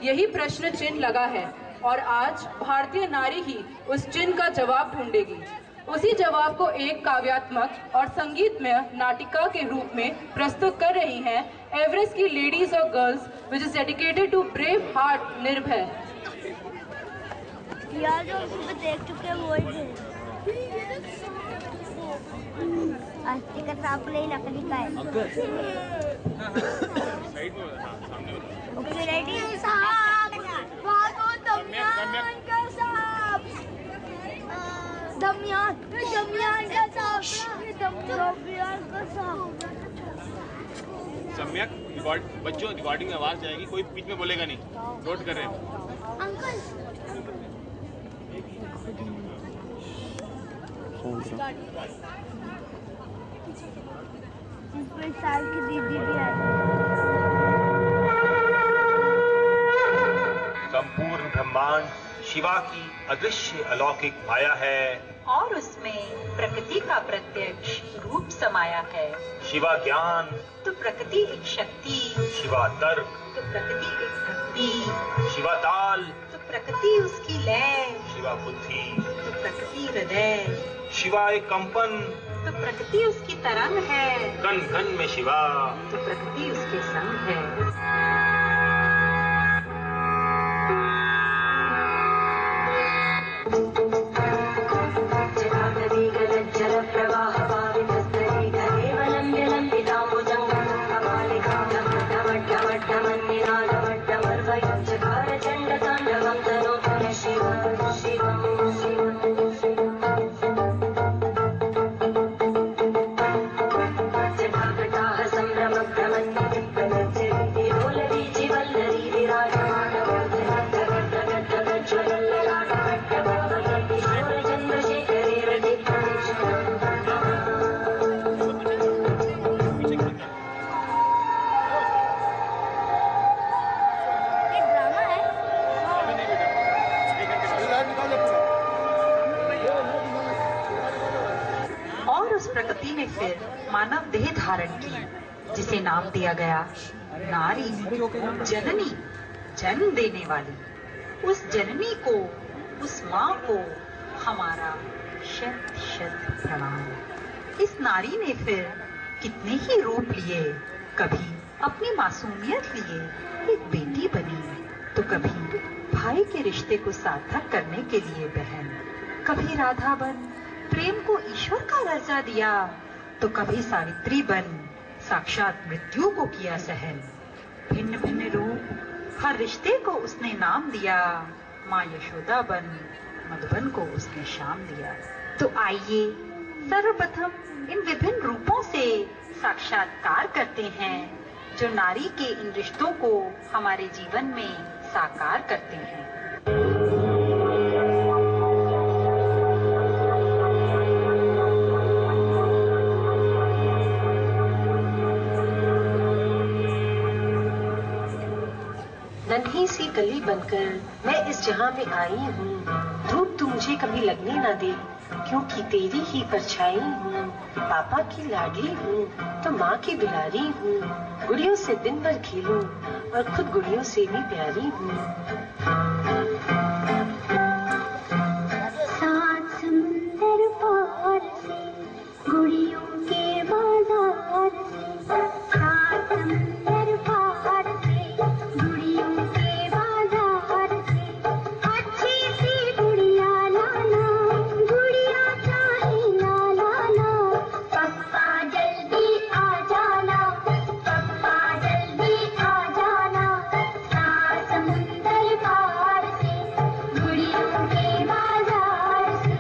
यही प्रश्न चिन्ह लगा है और आज भारतीय नारी ही उस चिन्ह का जवाब ढूंढेगी। उसी जवाब को एक काव्यात्मक और संगीतमय नाटिका के रूप में प्रस्तुत कर रही हैं एवरेस्ट की लेडीज और girls, which is dedicated to brave heart Nirbhay. यार जो उसमें देख चुके हैं वो ही असली का सांप नहीं, नकली का है। ओके रेडी सांप, भागो दमियान का सांप, दमियान का सांप, दमियान का सांप। सम्यक बच्चों रिकॉर्डिंग में आवाज जाएगी, कोई बीच में बोलेगा नहीं, नोट कर रहे हैं। अंकल 30 साल की दीदी भी आई। संपूर्ण ब्रह्मांड शिवा की अदृश्य अलौकिक माया है और उसमें प्रकृति का प्रत्यक्ष रूप समाया है। शिवा ज्ञान तो प्रकृति एक शक्ति, शिवा तर्क तो प्रकृति एक भक्ति, शिवा ताल तो प्रकृति उसकी लय, शिवा बुद्धि तो प्रकृति हृदय, शिवा एक कंपन तो प्रकृति उसकी तरंग है, घन घन में शिवा तो प्रकृति उसके संग है। जल प्रवाह पावितस्तरे केवलं विलम्बिताम्बुजं कमलिकामट्टमट्टमन्निनादमट्टमर्वयं चकार चण्डताण्डवं तनोतु शिवं शिवं शिवं जटाकटाः सम्भ्रमभ्रमन्ति चित्तगच्छति लोलवीचि वल्लरी विराजमानमूर्धनि जगज्जगज्जगज्ज्वलल्ललाटमट्टमवयति शूरचन्द्रशेखरे रचितं और उस प्रकृति ने फिर मानव देह धारण की, जिसे नाम दिया गया नारी, जननी, जन्म देने वाली। उस जननी को, उस माँ को हमारा शत शत प्रणाम। इस नारी ने फिर कितने ही रूप लिए, कभी अपनी मासूमियत लिए एक बेटी बनी, तो कभी भाई के रिश्ते को सार्थक करने के लिए बहन, कभी राधा बन प्रेम को ईश्वर का दर्जा दिया, तो कभी सावित्री बन साक्षात मृत्यु को किया सहन। भिन्न भिन्न रूप हर रिश्ते को उसने नाम दिया, माँ यशोदा बन मधुबन को उसने शाम दिया। तो आइए सर्वप्रथम इन विभिन्न रूपों से साक्षात्कार करते हैं, जो नारी के इन रिश्तों को हमारे जीवन में साकार करते हैं। नन्ही सी कली बनकर मैं इस जहां में आई हूँ, धूप तू मुझे कभी लगने ना दे, क्योंकि तेरी ही परछाई हूँ। पापा की लाडली हूँ तो माँ की दुलारी हूँ, गुड़ियों से दिन भर खेलूं और खुद गुड़ियों से भी प्यारी हूँ। सात समुंदर पार से गुड़ियों के बाजार से, सात समुंदर पार से गुड़ियों के बाजार से, अच्छी सी गुड़िया लाना, गुड़िया चाहे ना लाना, पप्पा जल्दी आ जाना, पप्पा जल्दी आ जाना। सात समुंदर पार से गुड़ियों के बाजार से,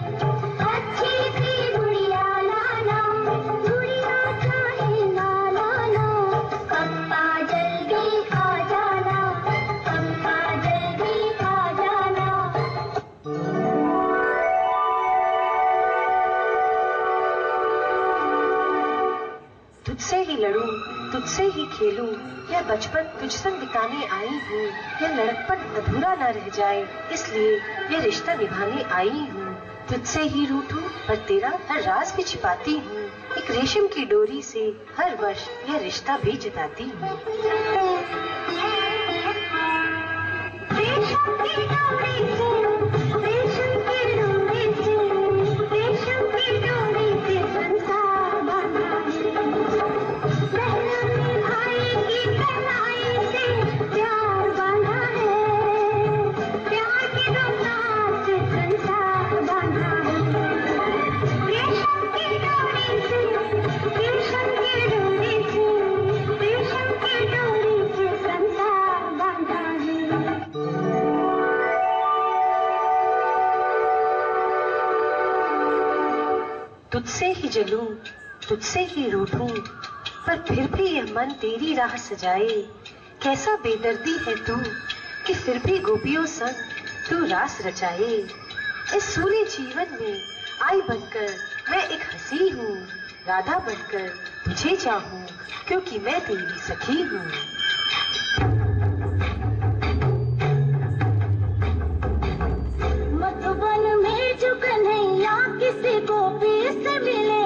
अच्छी सी गुड़िया लाना, गुड़िया चाहे ना लाना, पप्पा जल्दी आ जाना, पप्पा जल्दी आ जाना। तुझसे ही लड़ूं, तुझसे ही खेलूं, यह बचपन तुझ संग बिताने आई हूँ। यह लड़कपन अधूरा न रह जाए, इसलिए यह रिश्ता निभाने आई हूँ। तुझसे ही रूठूं पर तेरा हर राज भी छिपाती हूँ, एक रेशम की डोरी से हर वर्ष यह रिश्ता भी जताती हूँ। तुझसे ही जलूं, तुझसे ही रूठूं, पर फिर भी यह मन तेरी राह सजाए। कैसा बेदर्दी है तू कि फिर भी गोपियों संग तू रास रचाए। इस सूने जीवन में आई बनकर मैं एक हंसी हूँ, राधा बनकर तुझे चाहूँ, क्योंकि मैं तेरी सखी हूँ। मधुबन में जो कन्हैया किसी गोपी से मिले,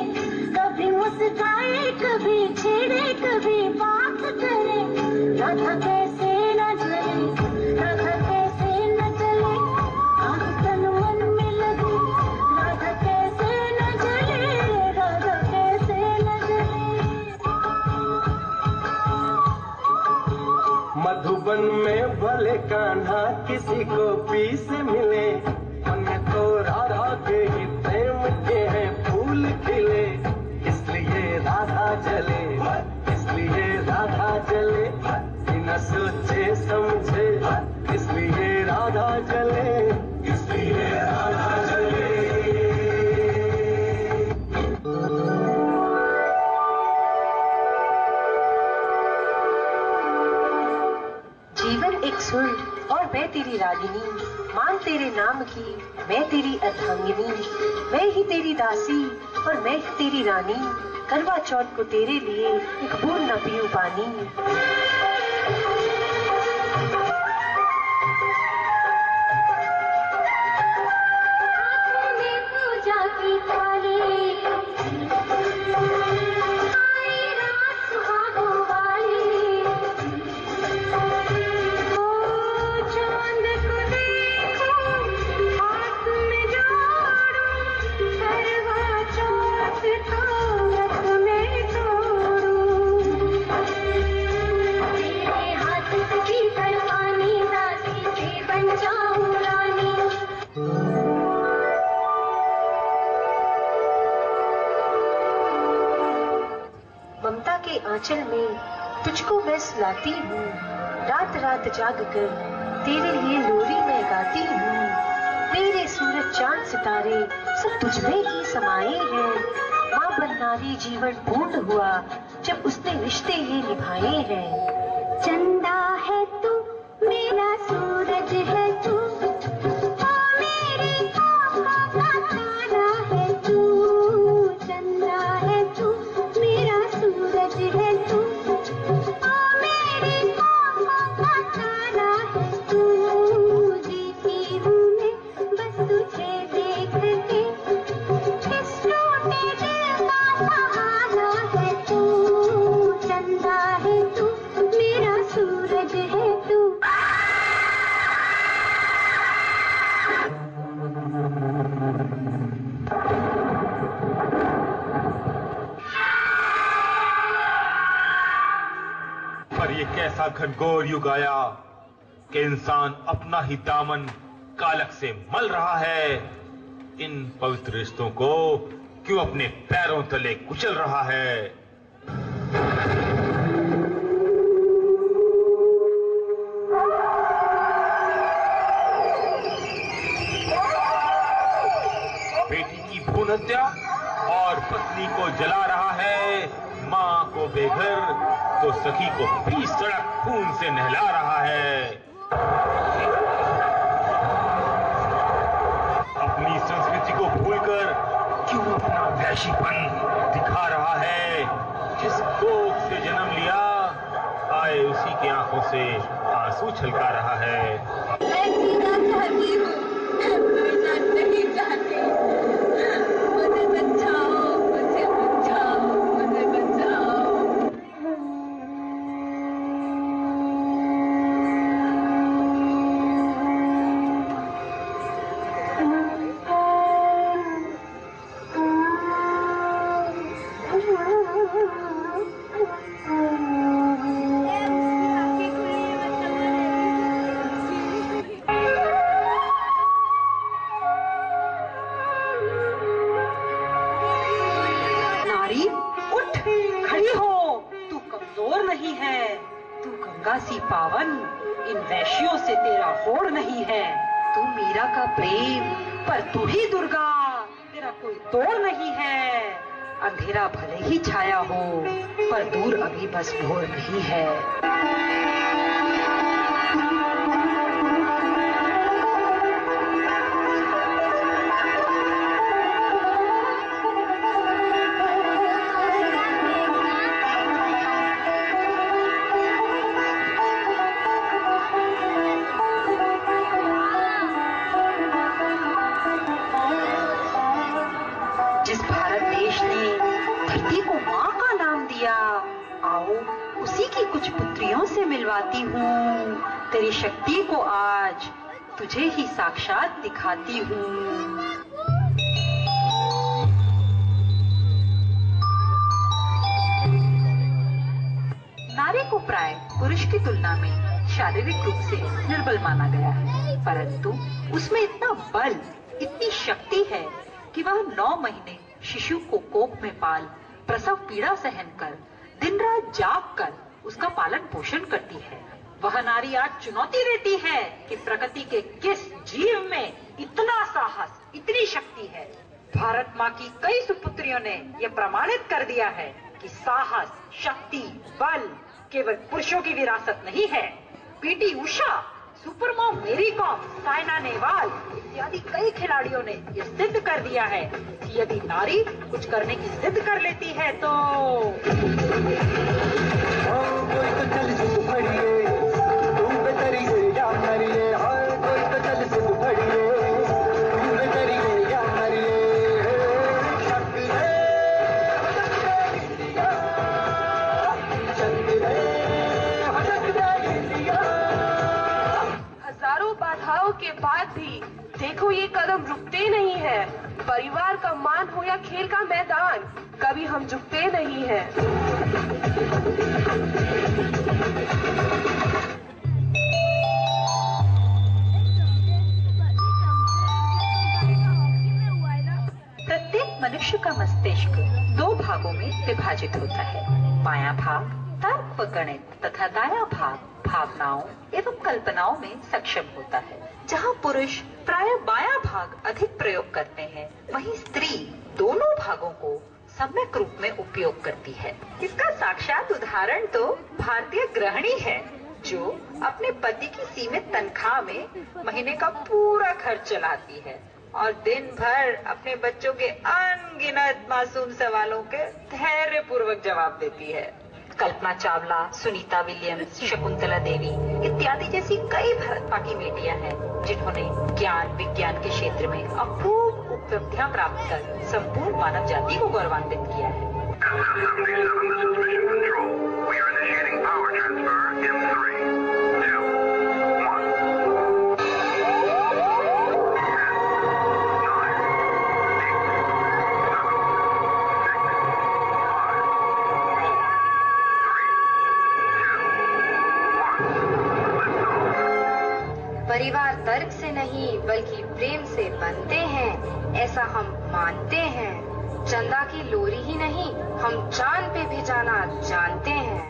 कभी मुस्काए कभी छेड़े कभी बात करे। राधा कैसे न जले, राधा कैसे न जले, आग तन मन में लगे। राधा कैसे न जले, राधा कैसे न जले। मधुबन में भले कान्हा किसी गोपी से मिले, मन में तो राधा के ही प्रेम के हैं फूल खिले। इसलिए राधा जले, इसलिए राधा जले, बिना सोचे समझे, इसलिए राधा जले, इसलिए राधा जले। जीवन एक सुर और मैं तेरी रागिनी, मान तेरे नाम की मैं तेरी अर्धांगिनी। मैं ही तेरी दासी और मैं ही तेरी रानी, करवा चौथ को तेरे लिए एक बूंद न पीऊं पानी। पूजा की थाली आई रात सुहागों वाली, चांद को देखो हाथ में जोड़ूं, करवा चौथ तो रत में तोड़ूं। तेरे हाथ की तरवानी दासी से बन जाऊं रानी। ममता के आंचल में तुझको मैं सुलाती हूँ, रात रात जाग कर तेरे लिए लोरी मैं गाती हूँ। मेरे सूरज चांद सितारे सब तुझ में ही समाये हैं। माँ बननारी जीवन पूर्ण हुआ जब उसने रिश्ते ये निभाए हैं। चंदा है तू मेरा सूरज है तू, ओ मेरी आँखों का तारा है तू। चंदा है तू मेरा सूरज है तू, ओ मेरी आँखों का तारा है तू। जीती हूँ मैं बस तुझे देख के, इस टूटे दिल का सहारा है तू। चंदा है तू मेरा सूरज है तू। पर ये कैसा घनघोर युग आया कि इंसान अपना ही दामन कालक से मल रहा है। इन पवित्र रिश्तों को क्यों अपने पैरों तले कुचल रहा है। बेटी की भ्रूण हत्या और पत्नी को जला रहा है, माँ को बेघर तो सखी को भी सड़क खून से नहला रहा है। अपनी संस्कृति को भूलकर क्यों अपना वैशीपन दिखा रहा है। जिस कोख से जन्म लिया आए उसी की आंखों से आंसू छलका रहा है। मैं जीना चाहती हूँ, मरना नहीं चाहती। मुझे बचाओ, मुझे बचाओ, मुझे बचाओ। सी पावन इन वैश्यों से तेरा होड़ नहीं है। तू मीरा का प्रेम पर तू ही दुर्गा, तेरा कोई तोड़ नहीं है। अंधेरा भले ही छाया हो, पर दूर अभी बस भोर नहीं है। जिस भारत देश ने धरती को माँ का नाम दिया, आओ उसी की कुछ पुत्रियों से मिलवाती हूँ। तेरी शक्ति को आज तुझे ही साक्षात दिखाती हूँ। नारी को प्राय पुरुष की तुलना में शारीरिक रूप से निर्बल माना गया है, परंतु उसमें इतना बल, इतनी शक्ति है कि वह 9 महीने शिशु को कोख में पाल, प्रसव पीड़ा सहन कर, दिन रात जाग कर उसका पालन पोषण करती है। वह नारी आज चुनौती देती है कि प्रकृति के किस जीव में इतना साहस, इतनी शक्ति है। भारत माँ की कई सुपुत्रियों ने यह प्रमाणित कर दिया है कि साहस, शक्ति, बल केवल पुरुषों की विरासत नहीं है। पीटी उषा, सुपर मॉम मेरी कॉम, साइना नेहवाल इत्यादि कई खिलाड़ियों ने यह सिद्ध कर दिया है कि यदि नारी कुछ करने की जिद कर लेती है तो कोई तो चल सिद्ध फड़िए, तुम बेतरिए या मरिए। हर कोई तो चल सिद्ध फड़िए, तुम बेतरिए या मरिए। शक्ति है, शक्ति है, हजारों बाधाओं के बाद भी देखो ये कदम रुकते नहीं है। परिवार का मान हो या खेल का मैदान, कभी हम झुकते नहीं हैं। प्रत्येक मनुष्य का मस्तिष्क 2 भागों में विभाजित होता है। बायां भाग तर्क व गणित तथा दायां भाग भावनाओं एवं कल्पनाओं में सक्षम होता है। जहां पुरुष प्राय बायां भाग अधिक प्रयोग करते हैं, वहीं स्त्री दोनों भागों को सम्यक रूप में उपयोग करती है। इसका साक्षात उदाहरण तो भारतीय गृहिणी है, जो अपने पति की सीमित तनख्वाह में महीने का पूरा खर्च चलाती है और दिन भर अपने बच्चों के अनगिनत मासूम सवालों के धैर्य पूर्वक जवाब देती है। कल्पना चावला, सुनीता विलियम्स, शकुंतला देवी इत्यादि जैसी कई भारत माँ की बेटियां हैं, जिन्होंने ज्ञान विज्ञान के क्षेत्र में अपूर्व उपलब्धियां प्राप्त कर संपूर्ण मानव जाति को गौरवान्वित किया है। परिवार तर्क से नहीं बल्कि प्रेम से बनते हैं, ऐसा हम मानते हैं। चंदा की लोरी ही नहीं, हम चांद पे भी जाना जानते हैं।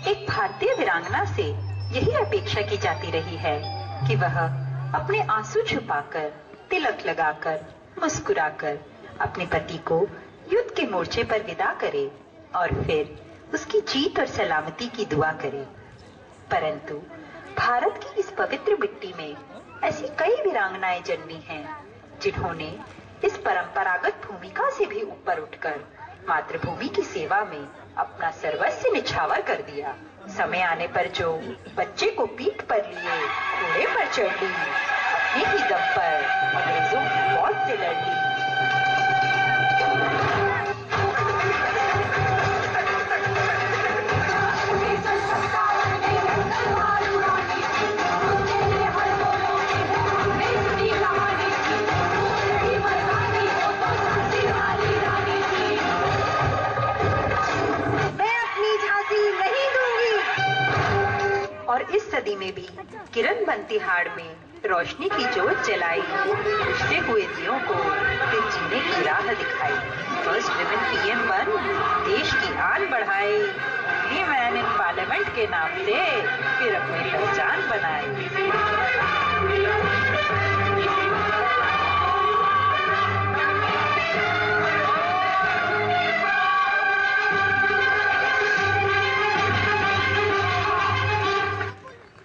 एक भारतीय वीरांगना से यही अपेक्षा की जाती रही है कि वह अपने आंसू छुपाकर, तिलक लगाकर, मुस्कुराकर अपने पति को युद्ध के मोर्चे पर विदा करे और फिर उसकी जीत और सलामती की दुआ करे। परंतु भारत की इस पवित्र मिट्टी में ऐसी कई वीरांगनाएं जन्मी हैं, जिन्होंने इस परंपरागत भूमिका से भी ऊपर उठकर मातृभूमि की सेवा में अपना सर्वस्व निछावर कर दिया। समय आने पर जो बच्चे को पीठ पर लिए घोड़े पर चढ़ ली, अपने ही दम पर अंग्रेजों की फौज से लड़ ली। और इस सदी में भी किरण बंतिहाड़ में रोशनी की जोत जलाई, बुझते हुए दियों को फिर जीने की राह दिखाई। फर्स्ट विमेन पीएम बन देश की आन बढ़ाई, मैन इन पार्लियामेंट के नाम से फिर अपनी पहचान बनाई।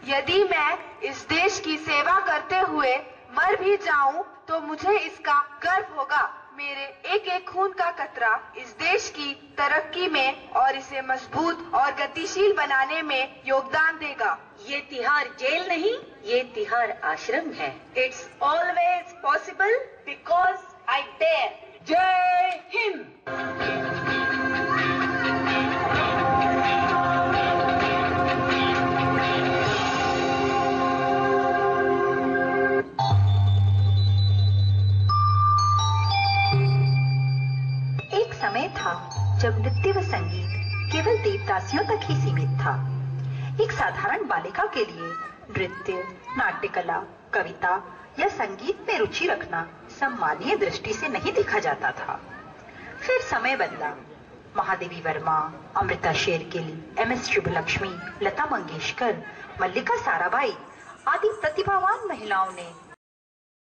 यदि मैं इस देश की सेवा करते हुए मर भी जाऊं तो मुझे इसका गर्व होगा। मेरे एक एक खून का कतरा इस देश की तरक्की में और इसे मजबूत और गतिशील बनाने में योगदान देगा। ये तिहार जेल नहीं, ये तिहार आश्रम है। It's always possible because I dare. Jai Hind. समय था जब नृत्य व संगीत केवल देवदासियों तक ही सीमित था। एक साधारण बालिका के लिए नृत्य, नाट्य कला, कविता या संगीत में रुचि रखना सम्मानीय दृष्टि से नहीं देखा जाता था। फिर समय बदला। महादेवी वर्मा, अमृता शेरगिल, एमएस सुब्बलक्ष्मी, लता मंगेशकर, मल्लिका साराभाई आदि प्रतिभावान महिलाओं ने